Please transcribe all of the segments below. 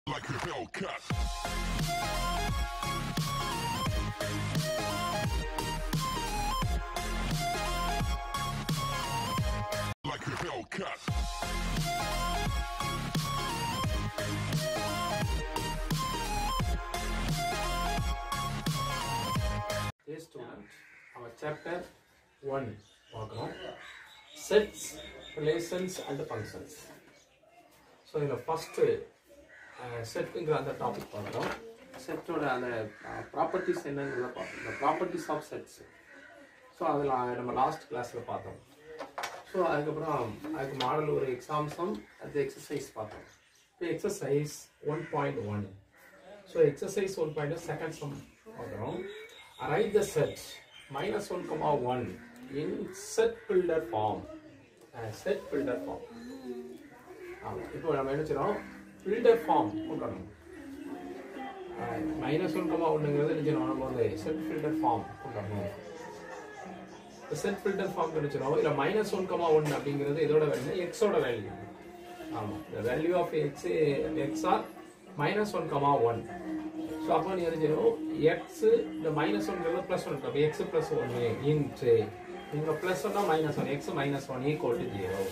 Like a Hellcat. Like a Hellcat. Hey student, our chapter 1 sets, relations and functions. So in the first set the topic set properties the properties of sets. So our last class so I model exam sum at the exercise exercise 1.1. So exercise 1.1 second sum write the set minus 1 comma 1 in set builder form. Set builder form. இப்போ நம்ம என்ன செய்றோம் builder form போடணும். minus 1 comma 1ங்கிறது என்ன செய்றோம் நம்ம வந்து set builder form போடணும். இந்த set builder form என்ன செய்றோம் இல்ல minus 1 comma 1 அப்படிங்கிறது இதோட வேல்யூ x ஓட வேல்யூ. ஆமா the value of x are minus 1 comma 1. So அப்போ நீ என்ன செய்றோம் x the minus 1ங்கிறது plus 1 அப்ப x plus 1 into இங்க plus 1 minus 1 x minus 1 equal to 0.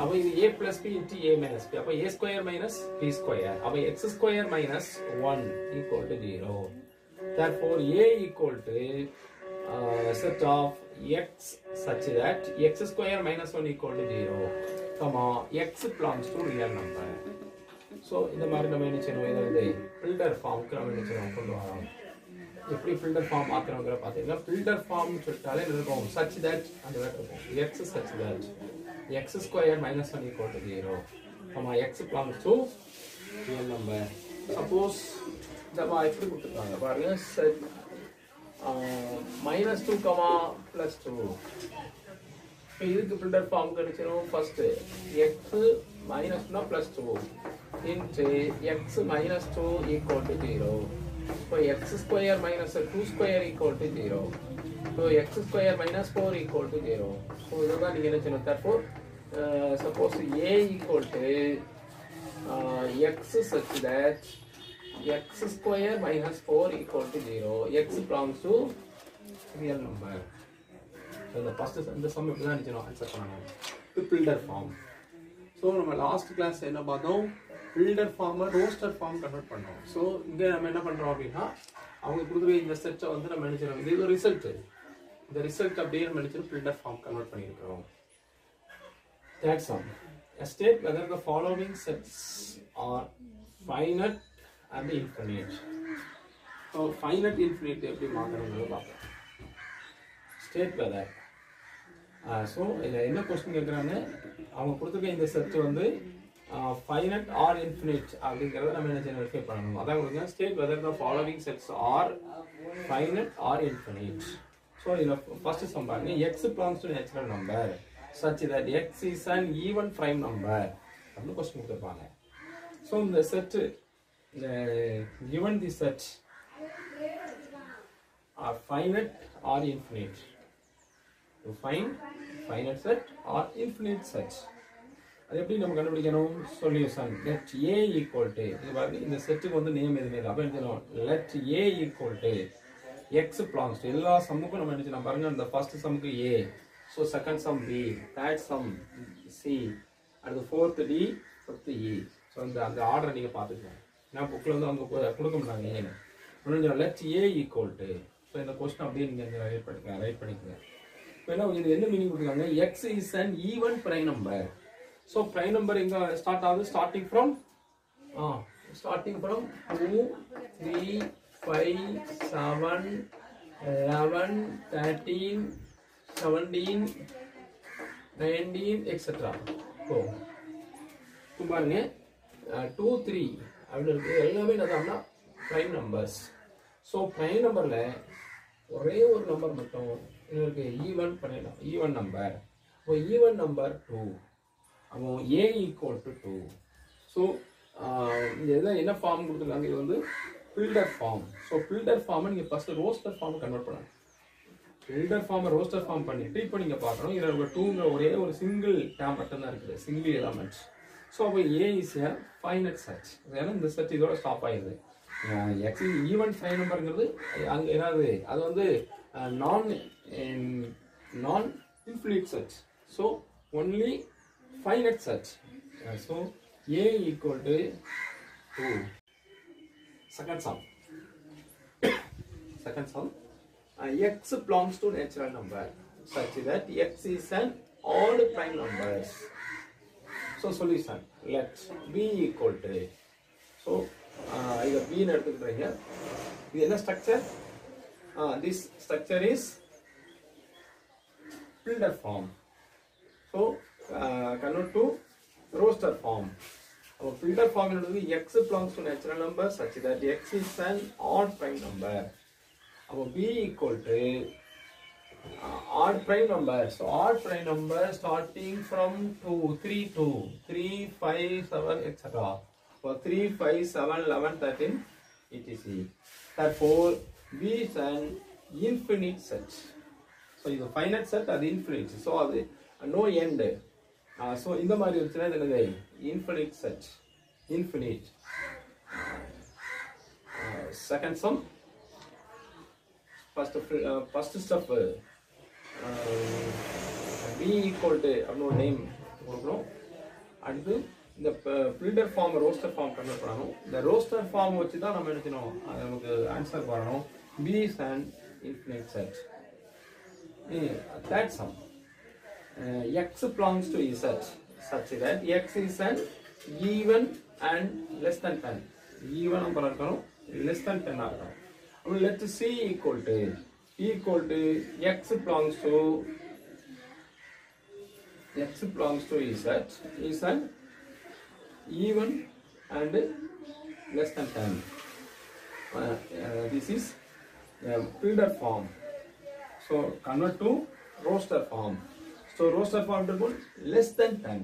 अब ये a plus b into a minus b. अब a square minus b square. अब x square minus 1 equal to 0. Therefore, a equal to set of x such that x square minus 1 equal to 0. Comma x belongs to real number. So இந்த மாதிரி நம்ம என்ன செய்யணும் இத filter form க்கு நம்ம என்ன செய்யணும் கொண்டு வரோம். எப்படி filter form ஆக்குறோம்ங்கற பாத்தீங்கன்னா filter form சொல்லிட்டாலே இருக்கும் such that அந்த வேர்ட் இருக்கும் x such that x square minus 1 equal to 0 comma x belongs to real number. Suppose the இப்படி கொடுத்திருக்காங்க பாருங்க set minus 2 comma plus 2. இப்போ இதுக்கு filter form கணிச்சோம் first x minus 2 plus 2 into x minus 2 equal to 0. So x square minus 2 square equal to 0. So x square minus 4 equal to 0. So இதுதான் நீங்க என்ன செய்யணும் therefore suppose a equal to x such that x square minus 4 equal to 0. X belongs to real number. So the first இந்த sum இப்படி தான் நிச்சயம் answer பண்ணணும். Builder form. So நம்ம லாஸ்ட் கிளாஸ் என்ன பார்த்தோம் builder form roster form convert பண்ணோம். So இங்க நம்ம என்ன பண்றோம் அப்படினா அவங்க கொடுத்திருக்க இந்த செட்டை வந்து நம்ம என்ன செய்றோம் இது ரிசல்ட். இந்த ரிசல்ட் அப்படியே நம்ம என்ன செய்றோம் builder form கன்வர்ட் பண்ணியிருக்கோம். That sum. State whether the following sets are finite and infinite. So finite infinite எப்படி மாத்தணும்னு பார்ப்போம். State whether so இதுல என்ன क्वेश्चन கேக்குறாங்க அவங்க கொடுத்திருக்க இந்த செட் வந்து finite or infinite அப்படிங்கறத நம்ம என்ன செய்யணும் வெரிஃபை பண்ணனும். அதான் உங்களுக்கு state whether the following sets are finite or infinite. So இதுல first sum பாருங்க x belongs to natural number such that x is an even prime number அப்படின்னு क्वेश्चन கொடுத்திருப்பாங்க. So இந்த set given the set are finite or infinite. To find finite set or infinite set. அது எப்படி நம்ம கண்டுபிடிக்கணும் solution let a equal to இது பாருங்க இந்த செட்டுக்கு வந்து நேம் எதுமே இல்ல அப்ப என்ன செய்யணும் let a equal to x belongs to எல்லா சம்முக்கும் நம்ம என்ன செய்யணும் பாருங்க அந்த first சம்முக்கு a so second sum b third sum c and the fourth d fifth e so அந்த ஆர்டர் நீங்க பாத்துக்கங்க நான் புக்ல வந்து அவங்க கொடுக்க மாட்டாங்க ஏன்னு ஒன்னு let a equal to so இந்த क्वेश्चन அப்படியே நீங்க ரைட் பண்ணிக்கங்க இப்போ என்ன மீனிங் கொடுத்திருக்காங்க x is an even prime number. So prime number inga start ஆகுது starting from 2 3 5 7 11 13 17 19 etc. So பாருங்க 2 3 அப்படி இருக்கு எல்லாமே என்னன்னா prime numbers. So prime numberல ஒரே ஒரு நம்பர் மட்டும் இன்னொரு ஈவன் பண்ணிடலாம் ஈவன் நம்பர் இப்போ ஈவன் நம்பர் 2 அப்போ a equal to 2. So இது என்ன ஃபார்ம் கொடுத்திருக்காங்க இது வந்து builder form. So builder form நீங்க ஃபர்ஸ்ட் roster form கன்வர்ட் பண்ணணும். builder form roster form பண்ணிட்டு இப்போ நீங்க பார்க்கணும் இதுல ஒரு 2ங்கற ஒரே ஒரு சிங்கிள் டேர்ம் மட்டும் தான் இருக்குது சிங்கிள் எலிமெண்ட் ஸோ அப்போ ஏ இஸ் ஏ ஃபைனட் செட். ஏன்னா இந்த செட் இதோட ஸ்டாப் ஆயிடுது. எக்ஸ் ஈவன் ஃபைன் நம்பருங்கிறது அங்கே என்னது அது வந்து நான் infinite set. So only finite set. So a equal to 2. Second sum. Second sum. X belongs to natural number such that x is an odd prime numbers. So solution. Let b equal to. So either b எடுத்துக்கிட்டீங்க. இது என்ன structure? This structure is filter form. So convert to roster form. Our filter form is x belongs to natural number such that x is an odd prime number. Our b equal to odd prime number. So odd prime number starting from 2, 3, 2, 3, 5, 7, etc. For 3, 5, 7, 11, 13, etc. Therefore, b is an infinite set. So இது finite set அது infinite. So அது no end. So இந்த மாதிரி இருந்துச்சுன்னா என்னது infinite set. Infinite. Second sum. First step b equal to no name கொடுக்கணும். அடுத்து இந்த filter form roster form convert பண்ணணும். இந்த roster form வச்சு தான் நம்ம என்ன செய்யணும் நமக்கு ஆன்சர் வரணும். b is an infinite set. Third sum. X belongs to Z such that x is an even and less than 10. Even number இருக்கணும் less than 10 இருக்கணும். அப்போ let c equal to x belongs to Z is an even and less than 10. This is filter form. So convert to roster form. So roster form to less than 10.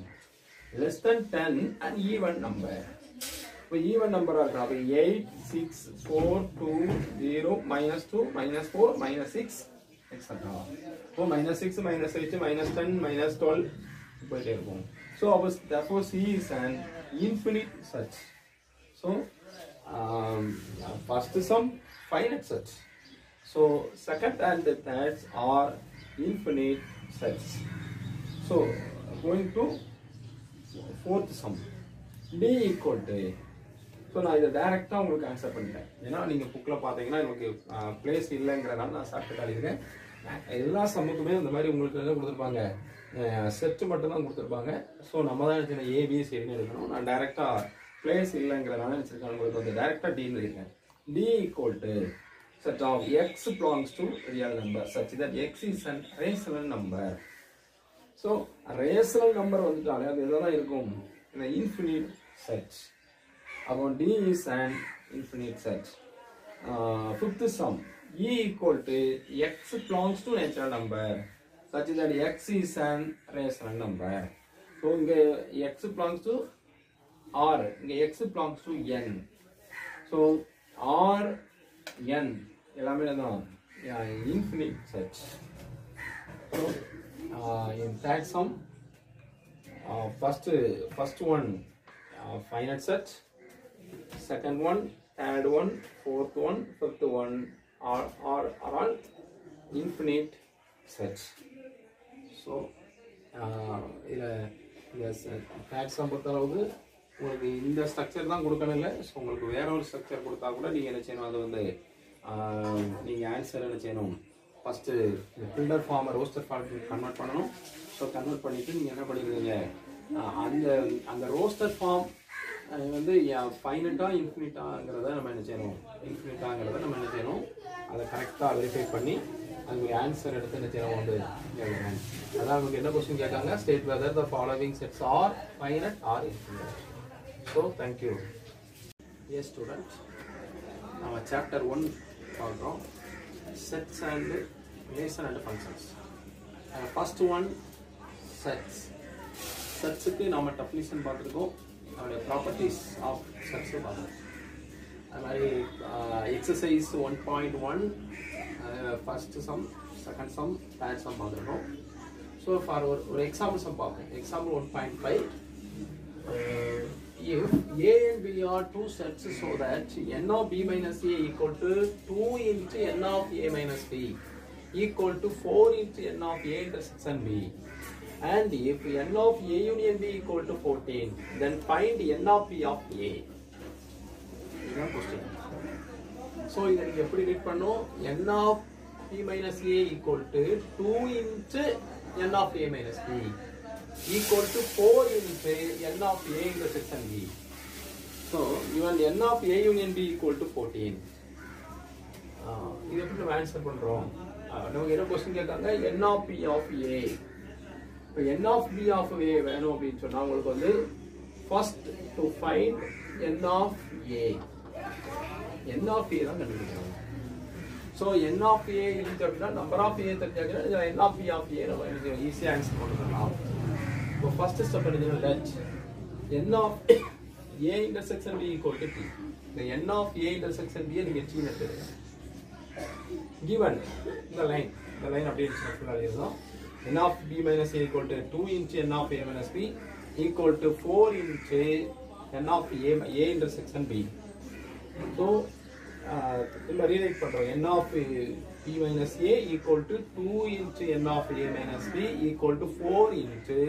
Less than 10 and even number. So even number are 8, 6, 4, 2, 0, minus 2, minus 4, minus 6, etc. So minus 6, minus 8, minus 10, minus 12. So therefore C is an infinite set. So first sum finite set. So second and the third are infinite sets. So going to fourth sum. D equal to. So நான் இதை டைரக்டாக உங்களுக்கு answer பண்ணிட்டேன். ஏன்னா நீங்கள் புக்கில் பார்த்தீங்கன்னா எனக்கு பிளேஸ் இல்லைங்கிறனால நான் சாப்பிட்டு காலியிருக்கேன். எல்லா சம்முக்குமே இந்த மாதிரி உங்களுக்கு என்ன கொடுத்துருப்பாங்க செட்டு மட்டும்தான் கொடுத்துருப்பாங்க. ஸோ நம்ம தான் நினச்சிருக்கேன் ஏபிசின்னு எடுக்கணும். நான் டைரெக்டாக பிளேஸ் இல்லைங்கிறனால நினச்சிருக்கேன் உங்களுக்கு வந்து டைரெக்டாக டின்னு இருக்கேன். D equal to set of x belongs to real number such that x is an rational number. So rational number வந்துட்டாலே அது எதெல்லாம் இருக்கும் இந்த infinite set. அப்போ d is an infinite set. Fifth sum e equal to x belongs to natural number such that x is an rational number. So இங்க x belongs to r, இங்க x belongs to n. So r n எல்லாமே தான் infinite set. So in third sum first one finite set, second one, third one, fourth one, fifth one are all infinite sets. So third sum பொறுத்தளவுக்கு உங்களுக்கு இந்த structure தான் கொடுக்கணும் இல்லை. So உங்களுக்கு வேற ஒரு ஸ்ட்ரக்சர் கொடுத்தா கூட நீங்கள் என்ன செய்யணும் அது வந்து நீங்கள் ஆன்சர் என்ன செய்யணும் ஃபஸ்ட்டு ஃபில்டர் ஃபார்மை ரோஸ்டர் ஃபார்முக்கு கன்வெர்ட் பண்ணணும். ஸோ கன்வெர்ட் பண்ணிவிட்டு நீங்கள் என்ன பண்ணிடுவீங்க அந்த ரோஸ்டர் ஃபார்ம் வந்து ஃபைனட்டாக இன்ஃபினிட்டாங்கிறத நம்ம என்ன செய்யணும் அதை கரெக்டாக வெரிஃபை பண்ணி அதுக்கு ஆன்சர் எடுத்து என்ன செய்யணும் வந்து கேட்கணும். அதான் நமக்கு என்ன கொஸ்டின் கேட்காங்க state whether the following sets are finite or infinite. So thank you. Yes students, நம்ம chapter 1 பார்க்கிறோம் sets and relation and functions. First one sets க்கு நாம definition பார்த்திருக்கோம். அதோட properties of sets பார்த்தோம். அதனால exercise 1.1 first sum, second sum, third sum பார்த்திருக்கோம். So for ஒரு example sum பார்ப்போம். Example 1.5 if A and B are two sets so that n of B minus A equal to 2 into n of A minus B equal to 4 into n of A intersection B, and if n of A union B equal to 14, then find n of B of A. This is question. So இதை நீங்க எப்படி read பண்ணோம்? n of B minus A equal to 2 into n of A minus B equal to 4 into n of A intersection B. So even n of A union B equal to 14. இது எப்படி நம்ம answer பண்றோம்? நமக்கு என்ன question கேட்காங்க? n of B of A. இப்போ n of B of A வேணும் அப்படினு சொன்னா உங்களுக்கு வந்து first to find n of A. n of A தான் கண்டுபிடிக்கணும். So n of A இருக்கு அப்படினா நம்பர் ஆஃப் A தெரிஞ்சாங்கன்னா n of B of A நம்ம ஈஸியா ஆன்சர் பண்ணலாம். இப்போ ஃபர்ஸ்ட் ஸ்டெப் என்ன? let n of A intersection B equal to T. The n of A intersection B நீங்க T ன்னு எடுத்துங்க. Given the line அப்படியே ஃபுல்லா எழுதணும். n of B minus A equal to 2 into n of A minus B equal to 4 into n of A intersection B. So நம்ம rewrite பண்றோம். n of B minus A equal to 2 into n of A minus B equal to 4 into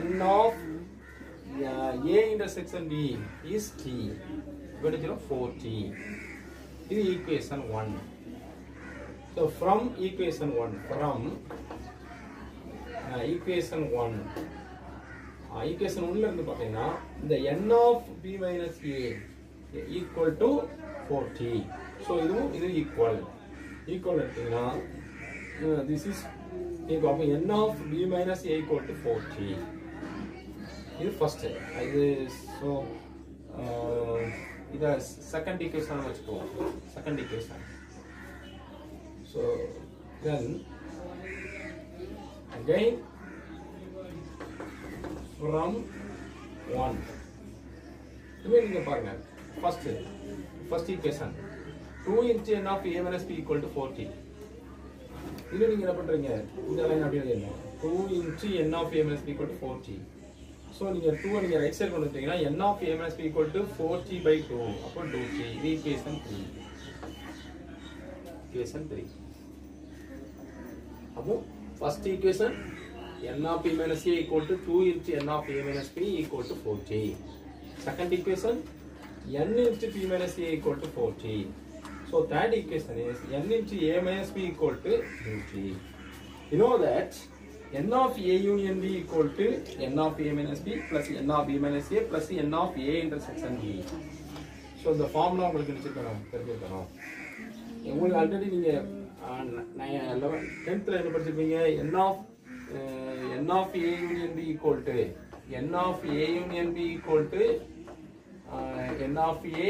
n of A intersection B is T. What is 4T? This is equation 1. So from equation 1, equation 1 ல இருந்து பாத்தீங்கன்னா இந்த n of B minus A equal to 4T. So இது equal எடுத்தீங்கன்னா this is n of B minus A equal to 4T. இது first. இது so இத second equation வச்சுக்குவோம். Second equation. So then again from 1. இதை நீங்க பாருங்க. First equation 2 into n of A minus B equal to 4T. இது நீங்க என்ன பண்றீங்க? இந்த லைன் அப்படியே எழுதுங்க. 2 into n of A minus B equal to 4T. So நீங்க 2 நீங்க ரைட் சைடு கொண்டு வந்தீங்கன்னா n of A minus B equal to 4T by 2. அப்போ 2T. இது equation 3. Equation 3. அப்போ first equation n of B minus A equal to 2 into n of A minus B equal to 4T. Second equation n into B minus A equal to 4T. So third equation is n into A minus B equal to 2T. You know that n of A union B equal to n of A minus B plus n of B minus A plus n of A intersection B. So the formula உங்களுக்கு தெரிஞ்சிருக்கணும். உங்களுக்கு already நீங்க 10th ல என்ன படிச்சிருப்பீங்க? n of A union B equal to n of A union B equal to n of A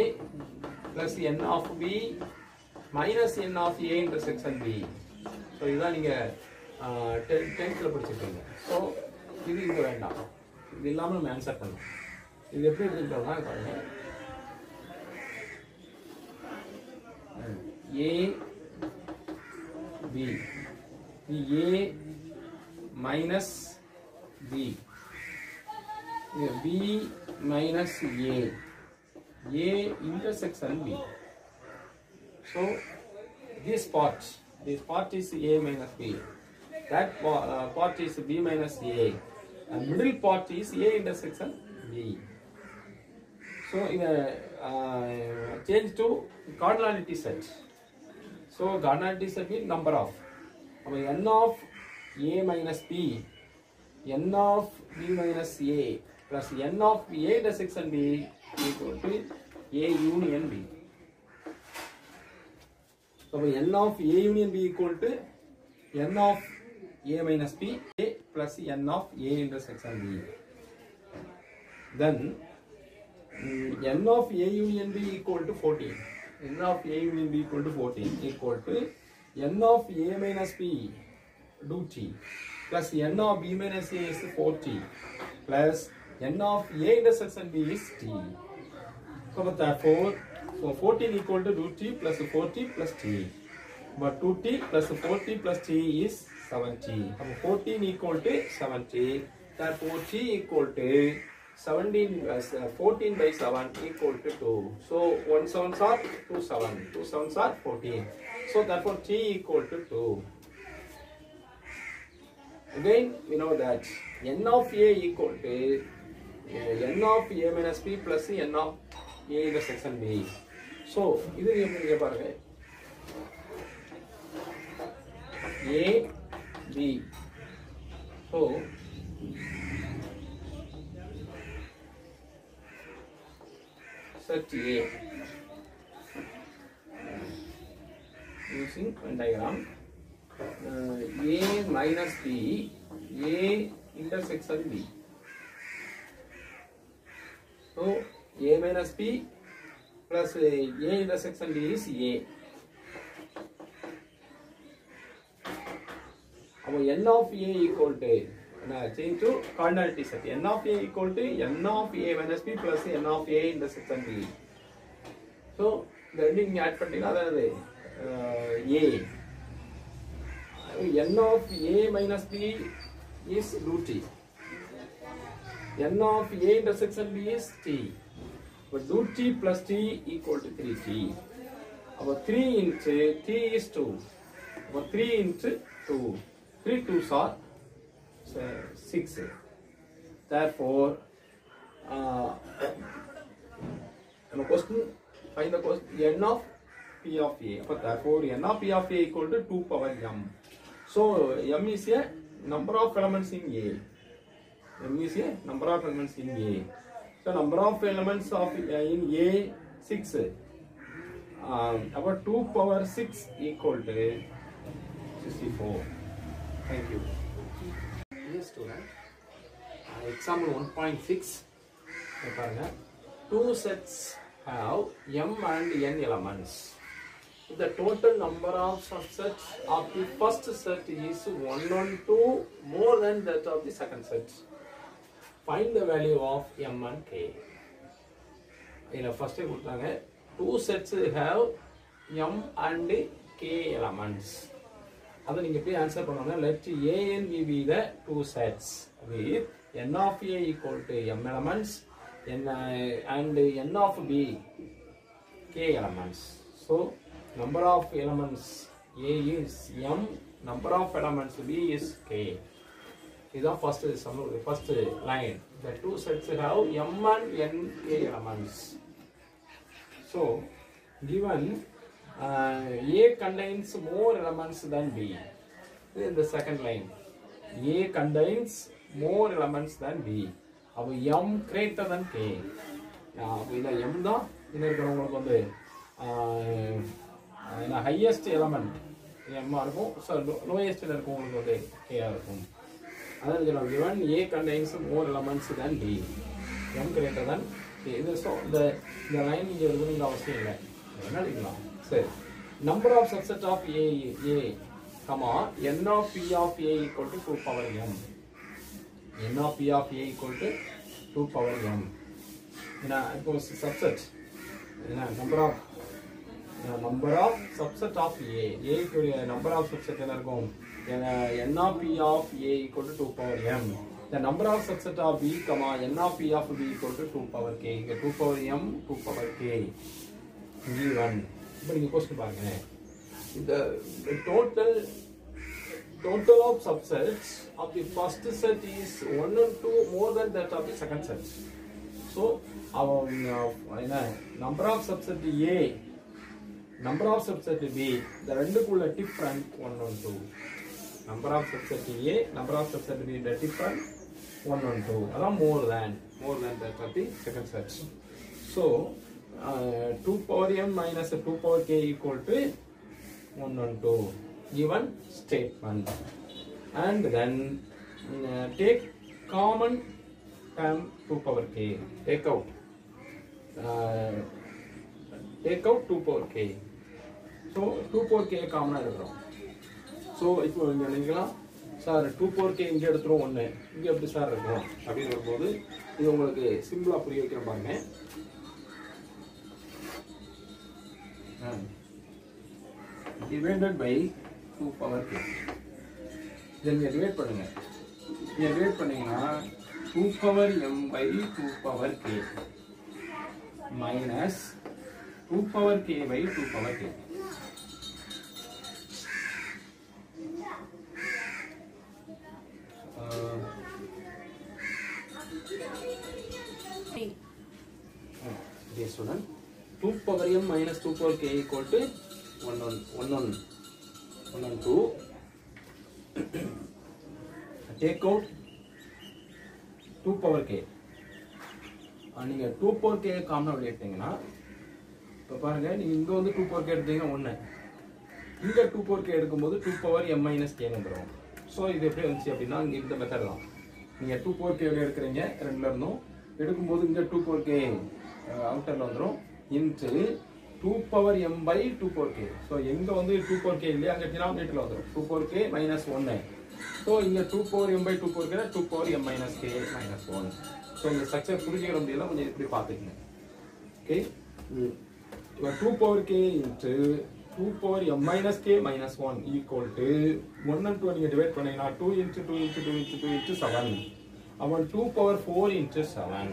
plus n of B minus n of A intersection B. So இதான் நீங்க 10th ல படிச்சிருப்பீங்க. So இது இங்க வேண்டாம். இது இல்லாம நம்ம ஆன்சர் பண்ணலாம். இது எப்படி எடுத்துக்கிட்டோம்னா பாருங்க. A B A minus B B minus A intersection B. So this part is A minus B. That part is B minus A. And middle part is A intersection B. So in a change to cardinality set. So cardinality set means number of n of A minus B, n of B minus A plus n of A intersection B equal to A union B. So n of A union B equal to n of A minus B A plus n of A intersection B. Then n of A union B equal to 14. n of A union B equal to 14 equal to n of A minus B do T plus n of B minus A is 4T plus n of A intersection B is T. So therefore 14 equal to do T plus 4T plus T. But 2T plus 4T plus T is 7T. So 14 equal to 7T. Therefore T equal to 14 by 7 equal to 2. So 1 sevens are 2 7. 2 sevens are 14. So therefore t equal to 2. Again we know that n of a equal to n of a minus b plus n of a intersection b. So this is a b. So set A using Venn diagram. A minus B, A intersection B. So A minus B plus A intersection B is A. Now n of A equal to change to cardinality set. N of A equal to n of A minus B plus n of A intersection B. So the ending add that A. N of A minus B is root T. N of A intersection B is T. But root T plus T equal to 3T. About 3 into T is 2. About 3 into 2. 3 2s are 6. Therefore, question, find the question n of P of A. But therefore, n of P of A equal to 2 power m. So m is a number of elements in A. M is a number of elements in A. So number of elements of in A 6. About 2 power 6 equal to 64. Thank you. Yes, student. Example 1.6. Two sets have m and n elements. The total number of subsets of the first set is 1 and 2 more than that of the second set. Find the value of m and k. First two sets have m and k elements. Then you can answer let A and B be the two sets with n of A equal to m elements and n of B k elements. So number of elements A is m, number of elements B is k. This is the first line. The two sets have m and n k elements. So given A contains more elements than B. This is the second line. A contains more elements than B. Now m greater than k. Now m the highest element m so lowest k. Given A contains more elements than B. M greater than k. So the line is number of subsets of A, comma, n of P of A equal to 2 power m. N of P of A equal to 2 power m. It was subset. Number of subset of A number of subset n of P of A equal to 2 power m. The number of subset of B, comma, n of P of B equal to 2 power k. 2 power m, 2 power k. Given. Question the total of subsets of the first set is 1 and 2 more than that of the second set. So our number of subset A, number of subset B, the two different 1 and 2. Number of subset A, number of subset B, the different 1 and 2. More than that of the second set. So 2 power m minus 2 power k equal to 1 and 2 given statement. And then take common term 2 power k. Take out 2 power k. So 2 power k common. So if you sir 2 power k இங்க எடுத்துறோம் 1 இங்க எப்படி sir இருக்கும் அப்படி வரும்போது இது உங்களுக்கு சிம்பிளா புரிய வைக்கிறேன் பாருங்க. Divided by 2 power k. Then you divide பண்ணுங்க. நீங்க divide பண்ணீங்கன்னா 2 power m by 2 power k minus 2 power k by 2 power k. Dear student, 2 power m minus 2 power k equal to 1 on 2. Take out 2 power k. நீங்க 2 power k காமனா வெளிய எடுத்தீங்கன்னா இப்ப பாருங்க நீங்க இங்க வந்து 2 power k எடுத்தீங்கன்னா 1. இங்க 2 power k எடுக்கும்போது 2 power m minus k ன்னு வரும். சோ இது எப்படி வந்துச்சு அப்படினா இங்க இந்த மெத்தட் தான். நீங்க 2 power k வெளிய எடுக்கறீங்க ரெண்டுல இருந்தும் எடுக்கும்போது இங்க 2 power k அவுட்டர்ல வந்துரும் into 2 power m by 2 power k. So எங்க வந்து 2 power k இல்லையா அங்க டினாமினேட்டர்ல வந்துரும் 2 power k minus 1. சோ இங்க 2 power m by 2 power k 2 power m minus k minus 1. So இந்த ஸ்ட்ரக்சர் புரிஞ்சிக்கிற முடியல கொஞ்சம் இப்படி பாத்துக்கங்க. ஓகே. இப்போ 2 power k into 2 power m minus k minus 1 equal to 1 and 2 நீங்க டிவைட் பண்ணீங்கன்னா 2 into 2 into 2 into 2 into 7. அப்ப 2 power 4 into 7.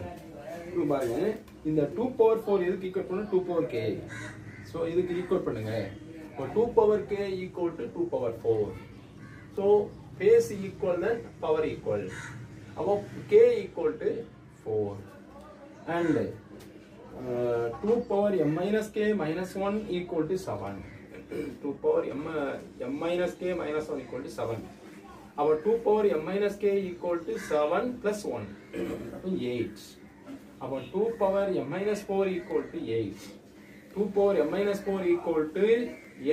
இப்போ பாருங்க இந்த 2 power 4 எதுக்கு ஈக்குவல் பண்ணா 2 power k. சோ இதுக்கு ஈக்குவல் பண்ணுங்க. இப்போ 2 power k equal to 2 power 4. So base equal then power equal. அப்போ k equal to 4 and 2 power m minus k minus 1 equal to 7. 2 power m minus k minus 1 equal to 7. Our 2 power m minus k equal to 7 plus 1. 8. Our 2 power m minus 4 equal to 8. 2 power m minus 4 equal to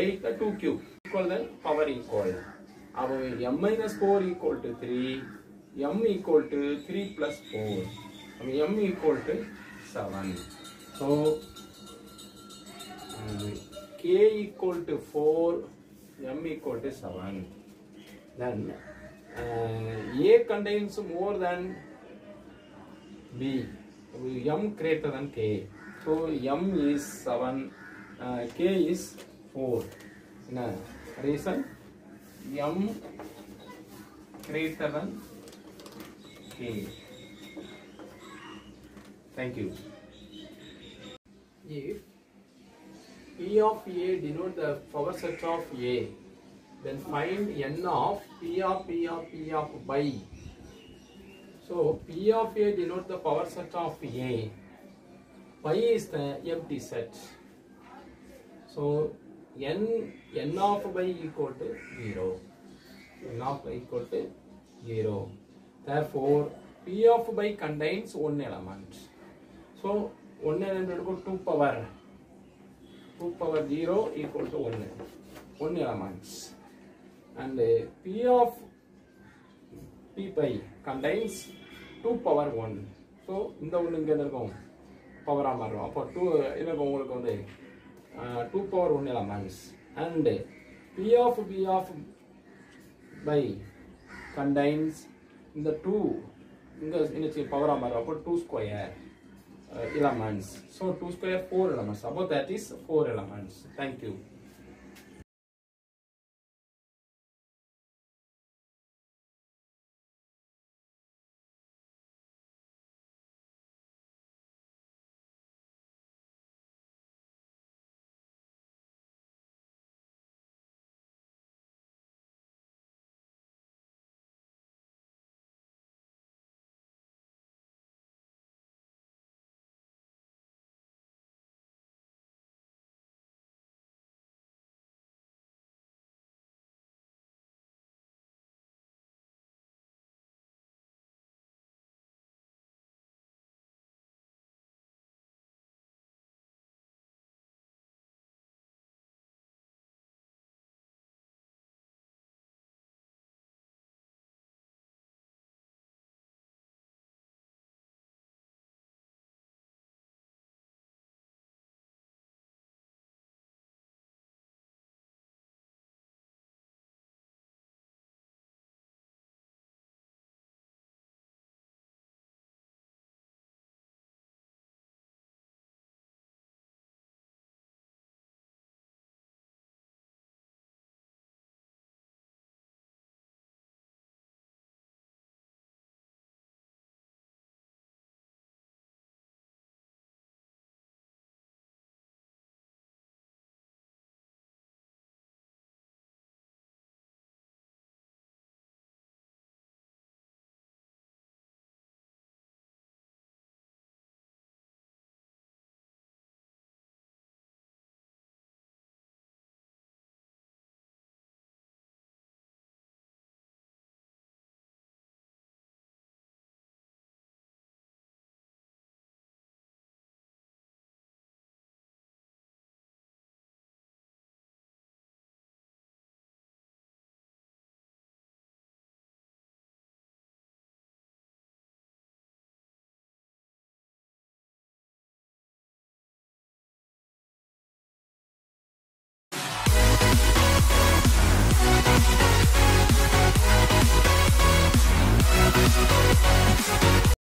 8 2 cube. Equal then power equal. Our m minus 4 equal to 3. M equal to 3 plus 4. M equal to 7. So k equal to 4, m equal to 7. Then a contains more than b. M greater than k. So m is 7, k is 4. Reason m greater than k. Thank you. If P of A denote the power set of A, then find n of P of by. So P of A denote the power set of A. By is the empty set. So n of by equal to 0. N of by equal to 0. Therefore P of by contains one element. So 1 element equal to 2 power 0 equal to 1 elements. And P of P by contains 2 power 1. So இந்த ஒன்று இங்கே இருக்கும் பவராக மாறும். அப்போ 2 எனக்கு உங்களுக்கு வந்து 2 power 1 elements. And P of B of by contains இந்த 2 இங்கே பவராக மாறும். அப்போ 2 square elements. So 2 square 4 elements. About that is 4 elements. Thank you.